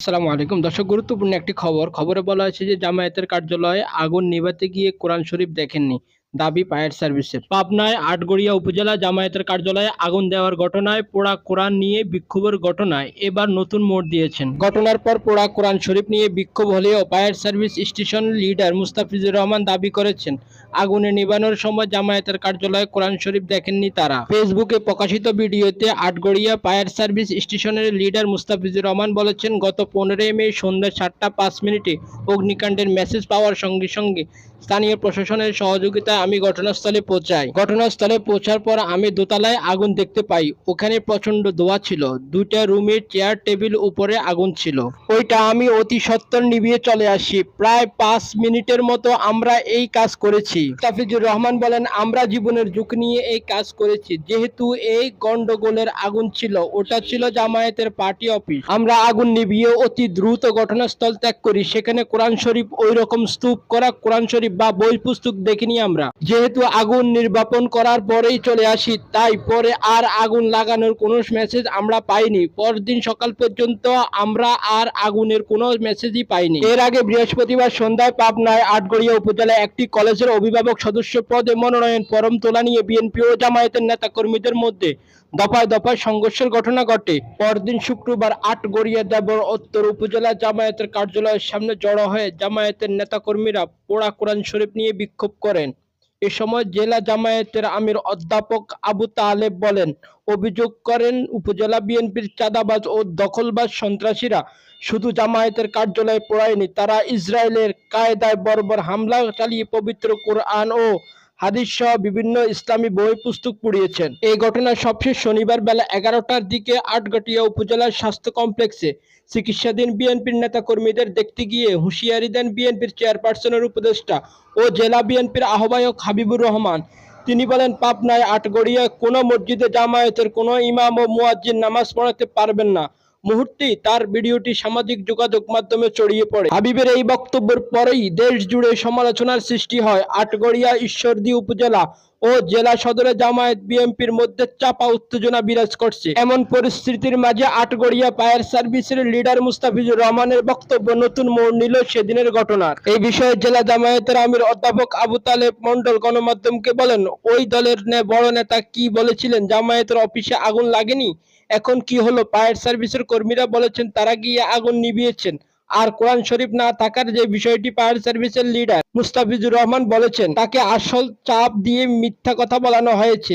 আসসালামু আলাইকুম দর্শক, গুরুত্বপূর্ণ একটি খবরে বলা হয়েছে যে জামায়াতের কার্যালয়ে আগুন নেভাতে গিয়ে কোরআন শরীফ দেখেননি, দাবি ফায়ার সার্ভিসের। পাবনায় আটগড়িয়া উপজেলা জামায়াতের কার্যালয়ে আগুন দেওয়ার ঘটনায় পোড়া কোরআন নিয়ে বিক্ষোভের ঘটনায় এবার নতুন মোড় দিয়েছেন। ঘটনার পর পোড়া কোরআন শরীফ নিয়ে বিক্ষোভ হলেও fire service station leader Mustafizur Rahman দাবি করেছেন আগুনে নিভানোর সময় জামায়াতের কার্যালয়ে কোরআন শরীফ দেখেননি তারা। ফেসবুকে প্রকাশিত ভিডিওতে আটগড়িয়া ফায়ার সার্ভিস স্টেশনের লিডার মুস্তাফিজুর রহমান বলেছেন, গত 15 মে সন্ধ্যা 7টা 5 মিনিটে অগ্নিকাণ্ডের মেসেজ পাওয়ার সঙ্গে সঙ্গে স্থানীয় প্রশাসনের সহযোগিতায় আমি ঘটনাস্থলে পৌঁছাই। ঘটনাস্থলে পৌঁছার পর আমি দোতলায় আগুন দেখতে পাই। ওখানে প্রচন্ড ধোঁয়া ছিল, 2টা রুমের চেয়ার টেবিল উপরে আগুন ছিল। ওইটা আমি অতি সত্বর নিভিয়ে চলে আসি। প্রায় 5 মিনিটের মতো আমরা এই কাজ করেছি। মুস্তাফিজুর রহমান বলেন, আমরা জীবনের ঝুঁকি নিয়ে এই কাজ করেছি। যেহেতু এই গন্ডগোলের আগুন ছিল, ওটা ছিল জামায়াতের পার্টি অফিস। আমরা আগুন নিভিয়ে অতি দ্রুত ঘটনাস্থল ত্যাগ করি। সেখানে কোরআন শরীফ, ওই রকম স্তূপ করা কোরআন শরীফ বা বই পুস্তক দেখিনি আমরা। যেহেতু আগুন নির্বাপন করার পরেই চলে আসি, তাই পরে আর আগুন লাগানোর কোনো মেসেজ আমরা পাইনি। পরদিন সকাল পর্যন্ত আমরা আর আগুনের কোনো মেসেজই পাইনি। এর আগে বৃহস্পতিবার সন্ধ্যায় পাবনায় আটগড়িয়া উপজেলায় একটি কলেজের অভিভাবক সদস্য পদে মনোনয়ন ফরম তোলা নিয়ে বিএনপি ও জামায়াতের নেতাকর্মীদের মধ্যে দফায় দফায় সংঘর্ষের ঘটনা ঘটে। পরদিন শুক্রবার আটগড়িয়া দেবর উত্তর উপজেলা জামায়াতের কার্যালয়ের সামনে জড়ো হয়ে জামায়াতের নেতাকর্মীরা পোড়া কোরআন শরীফ নিয়ে বিক্ষোভ করেন। এ সময় জেলা জামায়াতের আমির অধ্যাপক আবু তালেব বলেন, অভিযোগ করেন উপজেলা বিএনপির চাঁদাবাজ ও দখলবাজ সন্ত্রাসীরা শুধু জামায়াতের কার্যালয়ে পোড়ায়নি, তারা ইসরায়েলের কায়দায় বর্বর হামলা চালিয়ে পবিত্র কোরআন ও হাদিস সহ বিভিন্ন ইসলামী বই পুস্তক পুড়িয়েছেন। এই ঘটনার সবশেষ শনিবার বেলা 11টার দিকে আটগড়িয়া উপজেলার স্বাস্থ্য কমপ্লেক্সে চিকিৎসাধীন বিএনপির নেতাকর্মীদের দেখতে গিয়ে হুঁশিয়ারি দেন বিএনপির চেয়ারপারসনের উপদেষ্টা ও জেলা বিএনপির আহ্বায়ক হাবিবুর রহমান। তিনি বলেন, পাবনায় আটগড়িয়ায় কোনো মসজিদে জামায়াতের কোনো ইমাম ও মুয়াজ্জিন নামাজ পড়াতে পারবেন না। মুহূর্তেই তার ভিডিওটি সামাজিক যোগাযোগ মাধ্যমে ছড়িয়ে পড়ে। হাবিবের এই বক্তব্যের পরেই দেশ জুড়ে সমালোচনার সৃষ্টি হয়। আটগড়িয়া, ঈশ্বরদী উপজেলা ও জেলা সদরে জামায়াত বিএনপির মধ্যে চাপা উত্তেজনা বিরাজ করছে। এমন পরিস্থিতির মাঝে আটগড়িয়া ফায়ার সার্ভিসের লিডার মুস্তাফিজুর রহমানের বক্তব্য নতুন মোড় নিল সেদিনের ঘটনার। এই বিষয়ে জেলা জামায়াতের আমির অধ্যাপক আবু তালেব মন্ডল গণমাধ্যমকে বলেন, ওই দলের বড় নেতা কি বলেছিলেন জামায়াতের অফিসে আগুন লাগেনি? এখন কি হলো? ফায়ার সার্ভিসের কর্মীরা বলেছেন তারা গিয়ে আগুন নিভিয়েছেন। আর কোরআন শরীফ না থাকার যে বিষয়টি ফায়ার সার্ভিসের লিডার মুস্তাফিজুর রহমান বলেছেন, তাকে আসল চাপ দিয়ে মিথ্যা কথা বলানো হয়েছে।